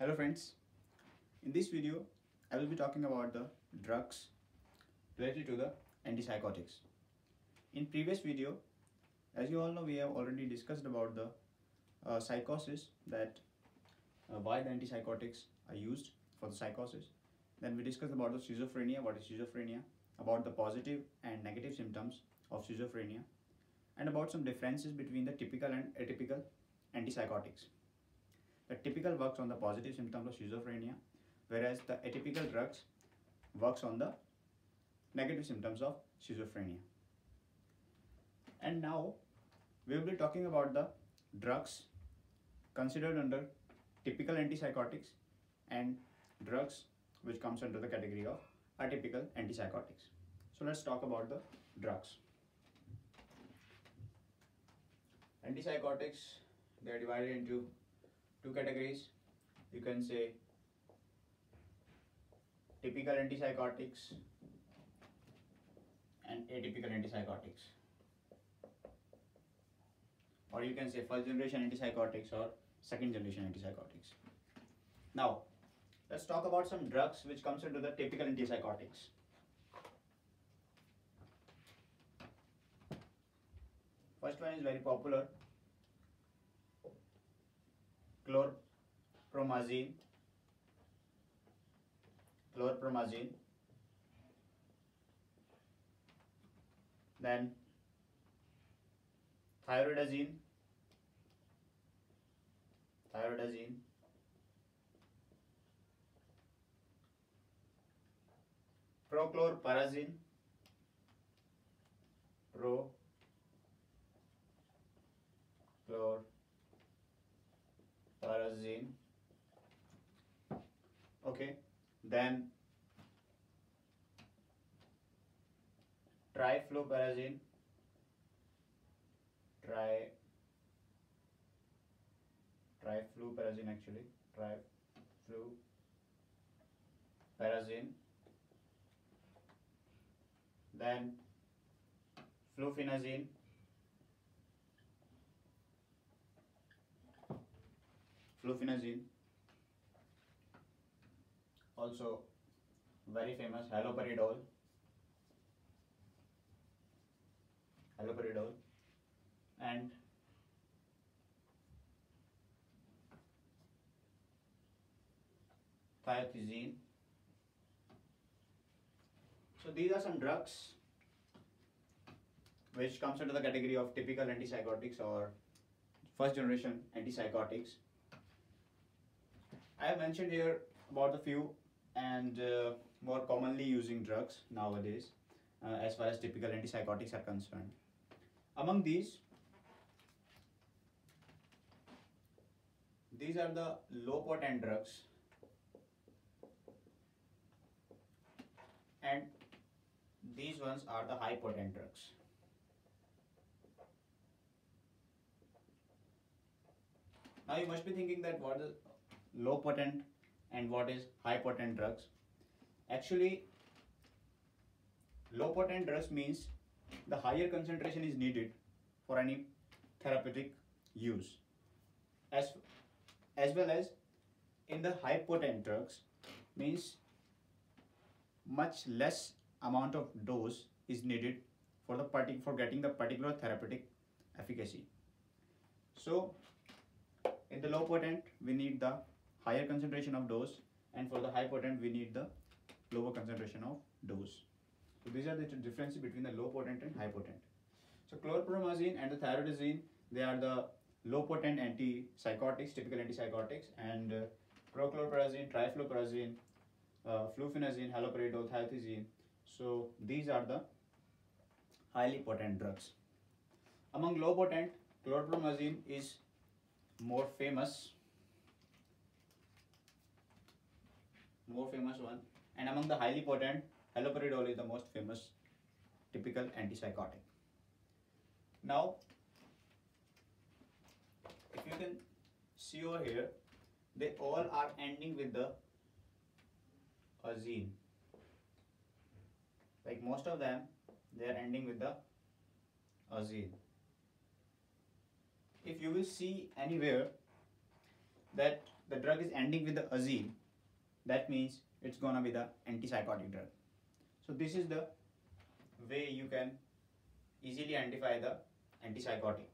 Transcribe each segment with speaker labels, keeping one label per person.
Speaker 1: Hello friends, in this video I will be talking about the drugs related to the antipsychotics. In previous video, as you all know, we have already discussed about the psychosis, that why the antipsychotics are used for the psychosis. Then we discussed about the schizophrenia, what is schizophrenia, about the positive and negative symptoms of schizophrenia, and about some differences between the typical and atypical antipsychotics. The typical works on the positive symptoms of schizophrenia, whereas the atypical drugs works on the negative symptoms of schizophrenia. And now we will be talking about the drugs considered under typical antipsychotics and drugs which comes under the category of atypical antipsychotics. So let's talk about the drugs. Antipsychotics, they are divided into two categories. You can say typical antipsychotics and atypical antipsychotics, or you can say first generation antipsychotics or second generation antipsychotics. Now let's talk about some drugs which comes into the typical antipsychotics. First one is very popular, chlorpromazine. Then thyroidazine, prochlorperazine, okay. Then trifluperazine, trifluperazine. Then fluphenazine, also very famous, haloperidol, and thiazide. So these are some drugs which comes under the category of typical antipsychotics or first generation antipsychotics. I have mentioned here about the few and more commonly using drugs nowadays as far as typical antipsychotics are concerned. Among these are the low potent drugs, and these ones are the high potent drugs. Now you must be thinking that what is low potent and what is high potent drugs. Actually, low potent drugs means the higher concentration is needed for any therapeutic use, as well as in the high potent drugs means much less amount of dose is needed for getting the particular therapeutic efficacy. So in the low potent we need the higher concentration of dose, and for the high potent we need the lower concentration of dose. So these are the differences between the low potent and high potent. So chlorpromazine and the thyroidazine, they are the low potent antipsychotics, typical antipsychotics, and prochlorperazine, trifluperazine, fluphenazine, haloperidol, thiazide. So these are the highly potent drugs. Among low potent, chlorpromazine is more famous one, and among the highly potent, haloperidol is the most famous typical antipsychotic. Now if you can see over here, they all are ending with the azine. Like most of them, they are ending with the azine. If you will see anywhere that the drug is ending with the azine, that means it's gonna be the antipsychotic drug. So this is the way you can easily identify the antipsychotic.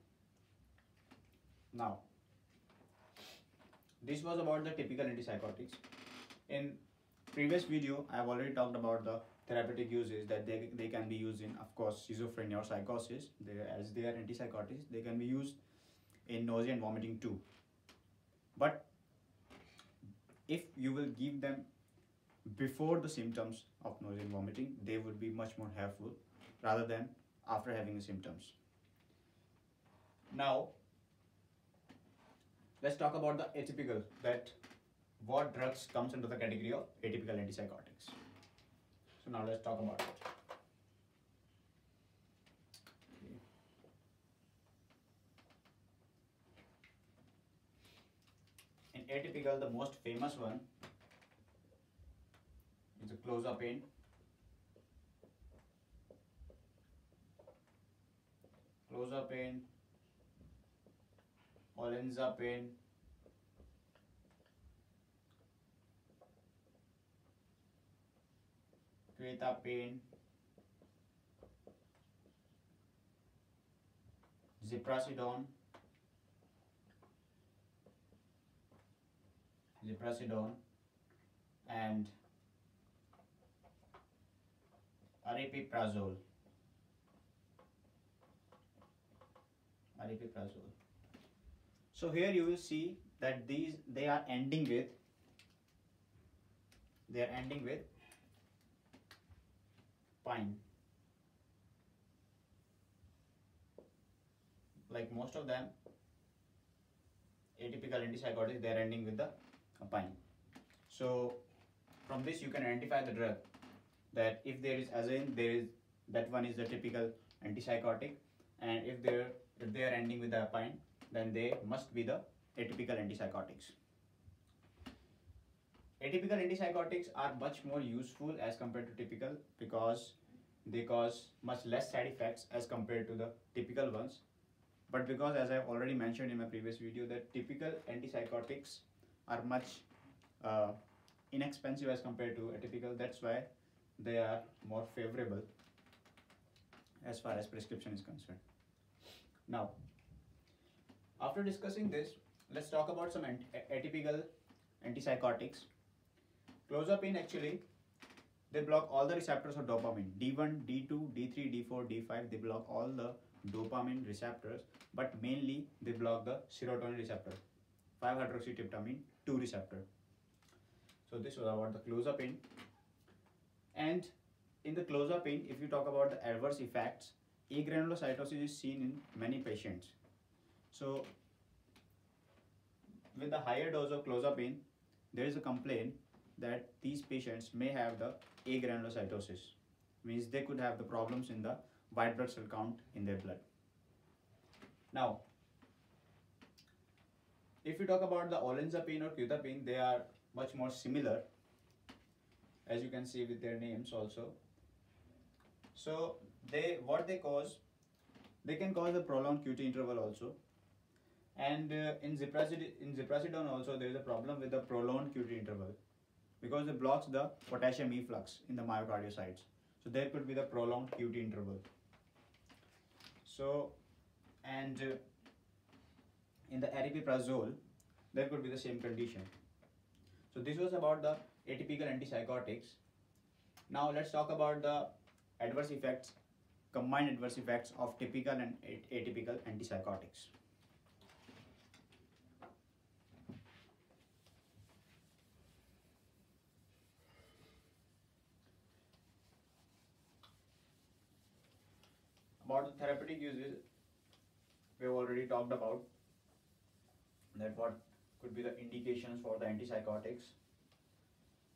Speaker 1: Now, this was about the typical antipsychotics. In previous video, I have already talked about the therapeutic uses that they can be used in, of course, schizophrenia or psychosis. As they are antipsychotics, they can be used in nausea and vomiting too. But if you will give them before the symptoms of nausea and vomiting, they would be much more helpful rather than after having the symptoms. Now, let's talk about the atypical, that what drugs comes into the category of atypical antipsychotics. So now let's talk about it. In atypical, the most famous one is the clozapine, olanzapine, quetiapine, ziprasidone, and aripiprazole. So here you will see that they are ending with pine. Like most of them, atypical antipsychotics, they are ending with the pine. So from this you can identify the drug, that if there is azine, that one is the typical antipsychotic, and if they are ending with the pine, then they must be the atypical antipsychotics. Atypical antipsychotics are much more useful as compared to typical because they cause much less side effects as compared to the typical ones. But because, as I've already mentioned in my previous video, that typical antipsychotics are much inexpensive as compared to atypical, that's why they are more favorable as far as prescription is concerned. Now, after discussing this, let's talk about some atypical antipsychotics. Clozapine, actually, they block all the receptors of dopamine, D1, D2, D3, D4, D5. They block all the dopamine receptors, but mainly they block the serotonin receptor, 5-hydroxytryptamine 2 receptor. So this was about the clozapine. And in the clozapine, if you talk about the adverse effects, agranulocytosis is seen in many patients. So with the higher dose of clozapine, there is a complaint that these patients may have the agranulocytosis, means they could have the problems in the white blood cell count in their blood. Now, if you talk about the olanzapine or quetiapine, they are much more similar, as you can see with their names also. So what they cause, they can cause a prolonged QT interval also. And in ziprasidone also, there is a problem with the prolonged QT interval because it blocks the potassium efflux in the myocardiocytes. So there could be the prolonged QT interval. So, and in the aripiprazole, there could be the same condition. So this was about the atypical antipsychotics. Now let's talk about the adverse effects, combined adverse effects of typical and atypical antipsychotics. About the therapeutic uses, we have already talked about that what could be the indications for the antipsychotics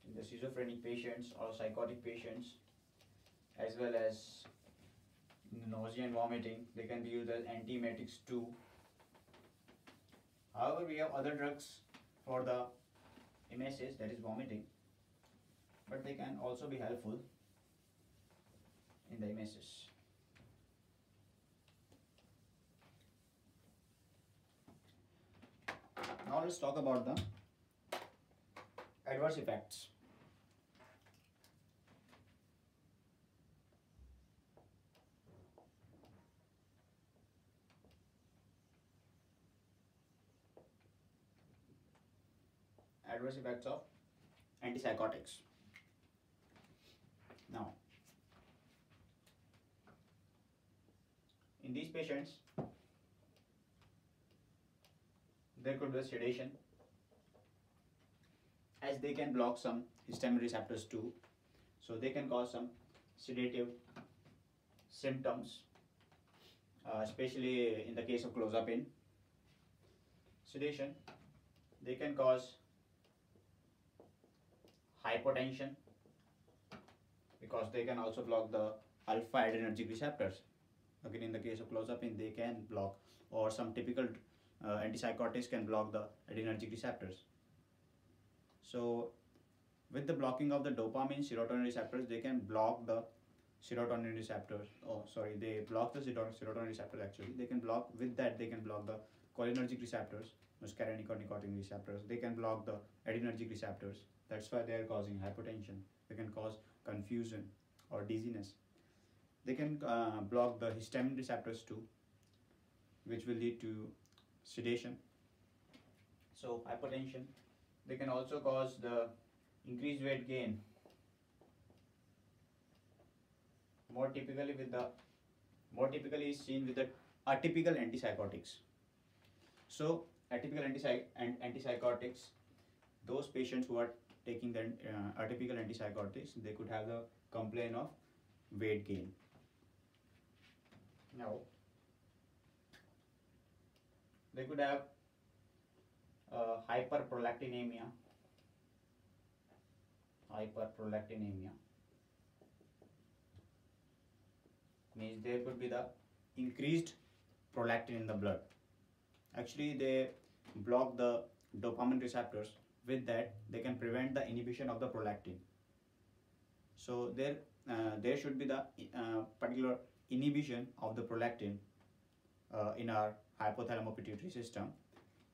Speaker 1: in the schizophrenic patients or psychotic patients, as well as nausea and vomiting. They can be used as antiemetics too. However, we have other drugs for the emesis, that is vomiting, but they can also be helpful in the emesis. Now let's talk about the Adverse effects. Adverse effects of antipsychotics. Now, in these patients, there could be sedation, as they can block some histamine receptors too, so they can cause some sedative symptoms, especially in the case of clozapine. Sedation, they can cause hypotension because they can also block the alpha adrenergic receptors. Again, in the case of clozapine, they can block, or some typical antipsychotics can block the adrenergic receptors. So, with the blocking of the dopamine serotonin receptors, they can block the serotonin receptors. Oh, sorry, they block the serotonin receptors actually. They can block, with that, they can block the cholinergic receptors, muscarinic or nicotinic receptors. They can block the adrenergic receptors. That's why they are causing hypotension. They can cause confusion or dizziness. They can block the histamine receptors too, which will lead to sedation. So hypotension. They can also cause the increased weight gain. More typically is seen with the atypical antipsychotics. So atypical antipsychotics, those patients who are taking the atypical antipsychotics, they could have the complaint of weight gain. Now, they could have hyperprolactinemia. Hyperprolactinemia means there could be the increased prolactin in the blood. Actually, they block the dopamine receptors. With that, they can prevent the inhibition of the prolactin. So there should be the particular inhibition of the prolactin in our hypothalamo-pituitary system.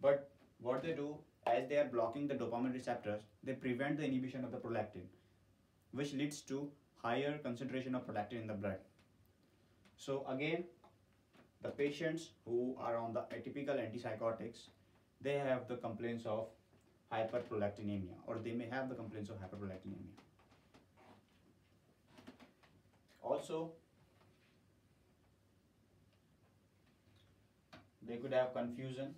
Speaker 1: But what they do, as they are blocking the dopamine receptors, they prevent the inhibition of the prolactin, which leads to higher concentration of prolactin in the blood. So again, the patients who are on the atypical antipsychotics, they have the complaints of hyperprolactinemia, or they may have the complaints of hyperprolactinemia. Also, they could have confusion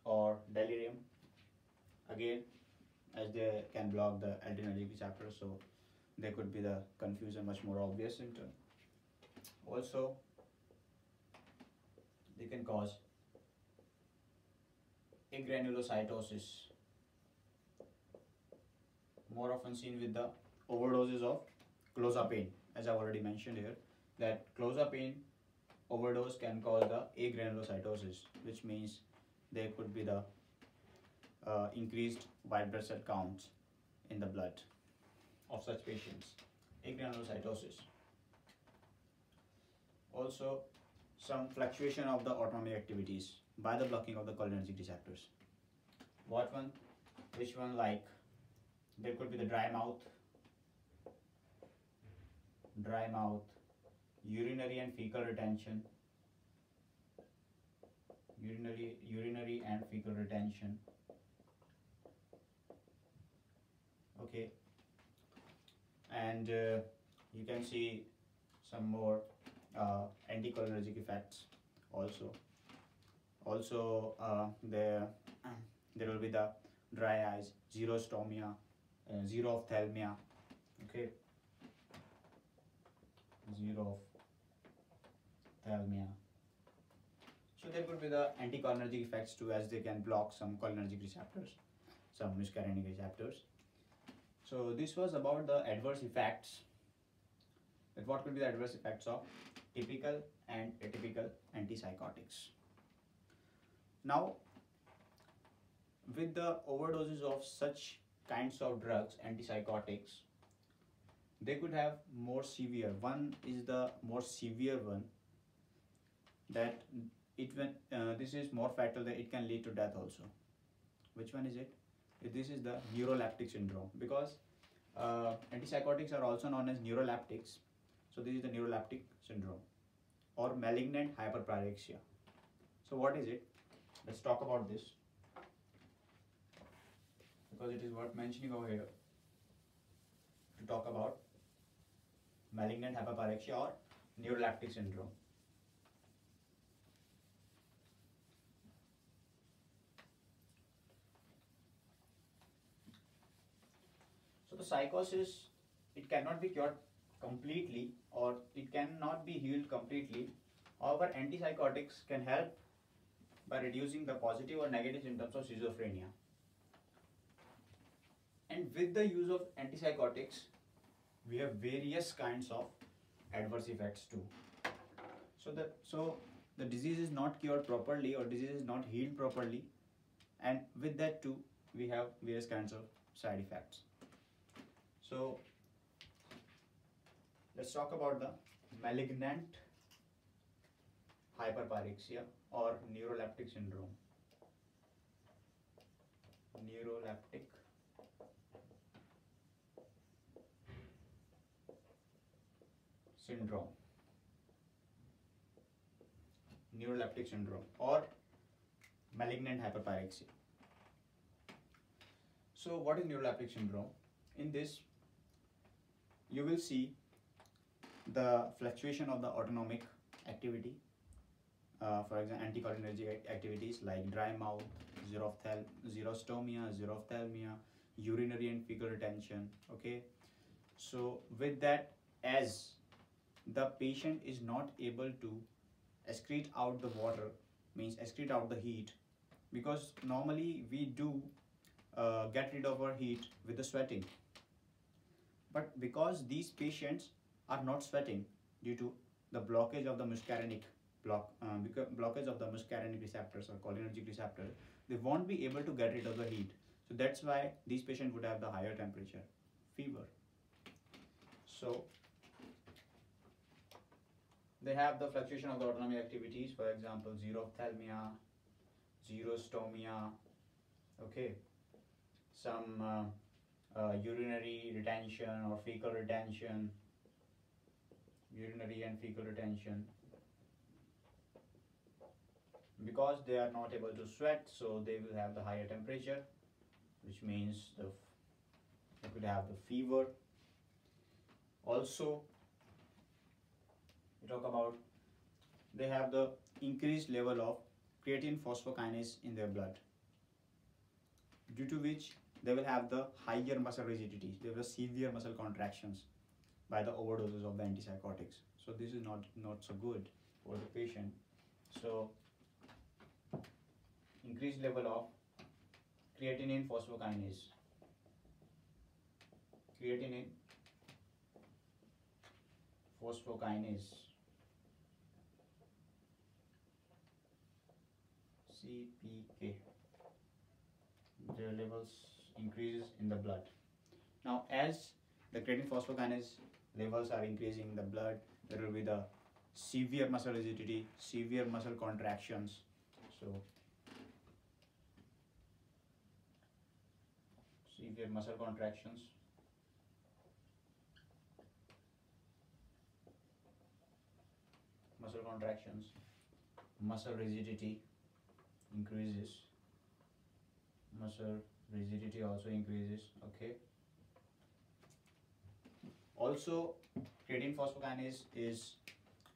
Speaker 1: or delirium, again, as they can block the adrenergic receptors, so there could be the confusion, much more obvious symptom. Also, they can cause agranulocytosis, more often seen with the overdoses of clozapine. As I already mentioned here, that clozapine overdose can cause the agranulocytosis, which means there could be the increased white blood cell counts in the blood of such patients. Agranulocytosis. Also, some fluctuation of the autonomic activities by the blocking of the cholinergic receptors. What one? Which one? Like, there could be the dry mouth, urinary and fecal retention, urinary and fecal retention. Okay, and you can see some more anticholinergic effects also. Also, there will be the dry eyes, xerostomia, xerophthalmia. Okay, xerophthalmia. So there could be the anticholinergic effects too, as they can block some cholinergic receptors, some muscarinic receptors. So this was about the adverse effects. That what could be the adverse effects of typical and atypical antipsychotics. Now, with the overdoses of such kinds of drugs, antipsychotics, they could have more severe. One is the more severe one, that this is more fatal, that it can lead to death also. Which one is it? This is the neuroleptic syndrome, because antipsychotics are also known as neuroleptics. So this is the neuroleptic syndrome or malignant hyperpyrexia. So what is it? Let's talk about this, because it is worth mentioning over here to talk about malignant hyperpyrexia or neuroleptic syndrome. So the psychosis, it cannot be cured completely or it cannot be healed completely. However, antipsychotics can help by reducing the positive or negative symptoms of schizophrenia. And with the use of antipsychotics, we have various kinds of adverse effects too. So the disease is not cured properly or disease is not healed properly, and with that too we have various kinds of side effects. So let's talk about the malignant hyperpyrexia or neuroleptic syndrome. Neuroleptic syndrome. Neuroleptic syndrome or malignant hyperpyrexia. So what is neuroleptic syndrome? In this, you will see the fluctuation of the autonomic activity. For example, anticholinergic activities like dry mouth, xerostomia, xerophthalmia, urinary and fecal retention. Okay, so with that, as the patient is not able to excrete out the water, means excrete out the heat, because normally we do get rid of our heat with the sweating, but because these patients are not sweating due to the blockage of the muscarinic blockage of the muscarinic receptors or cholinergic receptors, they won't be able to get rid of the heat. So that's why these patients would have the higher temperature, fever. So they have the fluctuation of the autonomic activities, for example, xerophthalmia, xerostomia, okay, some urinary retention or fecal retention, urinary and fecal retention. Because they are not able to sweat, so they will have the higher temperature, which means they could have the fever. Also, we talk about they have the increased level of creatine phosphokinase in their blood, due to which they will have the higher muscle rigidity. They will have severe muscle contractions by the overdoses of the antipsychotics. So this is not so good for the patient. So increased level of creatinine phosphokinase. Creatinine phosphokinase, CPK. Their levels increases in the blood. Now, as the creatine phosphokinase levels are increasing in the blood, there will be the severe muscle rigidity, severe muscle contractions. So severe muscle contractions. Muscle contractions, muscle rigidity increases. Muscle rigidity also increases. Okay. Also, creatine phosphokinase is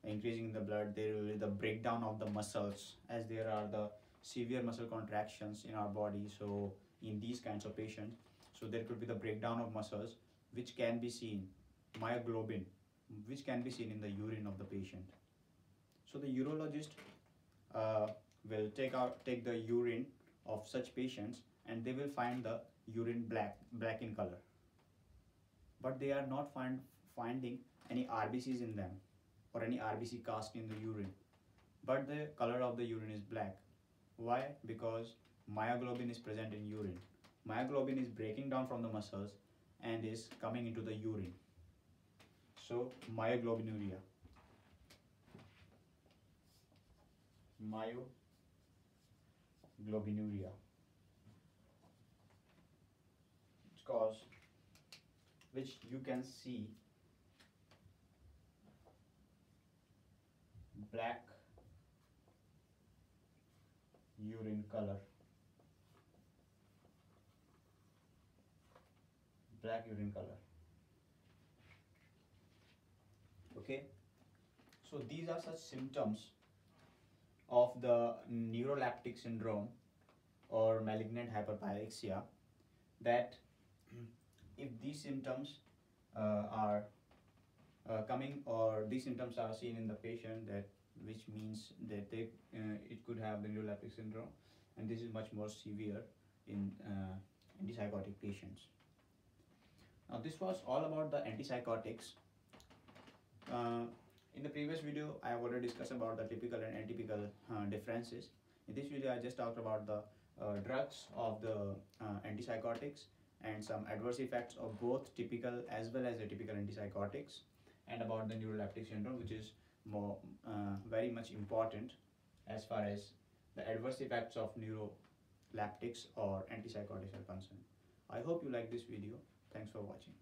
Speaker 1: increasing in the blood. There will be the breakdown of the muscles, as there are the severe muscle contractions in our body. So in these kinds of patients, so there could be the breakdown of muscles, which can be seen, myoglobin, which can be seen in the urine of the patient. So the urologist will take the urine of such patients, and they will find the urine black in color, but they are not finding any RBCs in them or any RBC cast in the urine, but the color of the urine is black. Why? Because myoglobin is present in urine. Myoglobin is breaking down from the muscles and is coming into the urine. So myoglobinuria. Myoglobinuria. which you can see black urine color. Black urine color. Okay, so these are such symptoms of the neuroleptic syndrome or malignant hyperpyrexia, that if these symptoms are coming, or these symptoms are seen in the patient, that which means that they it could have the neuroleptic syndrome, and this is much more severe in antipsychotic patients. Now this was all about the antipsychotics. In the previous video, I have already discussed about the typical and atypical differences. In this video, I just talked about the drugs of the antipsychotics and some adverse effects of both typical as well as atypical antipsychotics, and about the neuroleptic syndrome, which is more very much important as far as the adverse effects of neuroleptics or antipsychotics are concerned. I hope you like this video. Thanks for watching.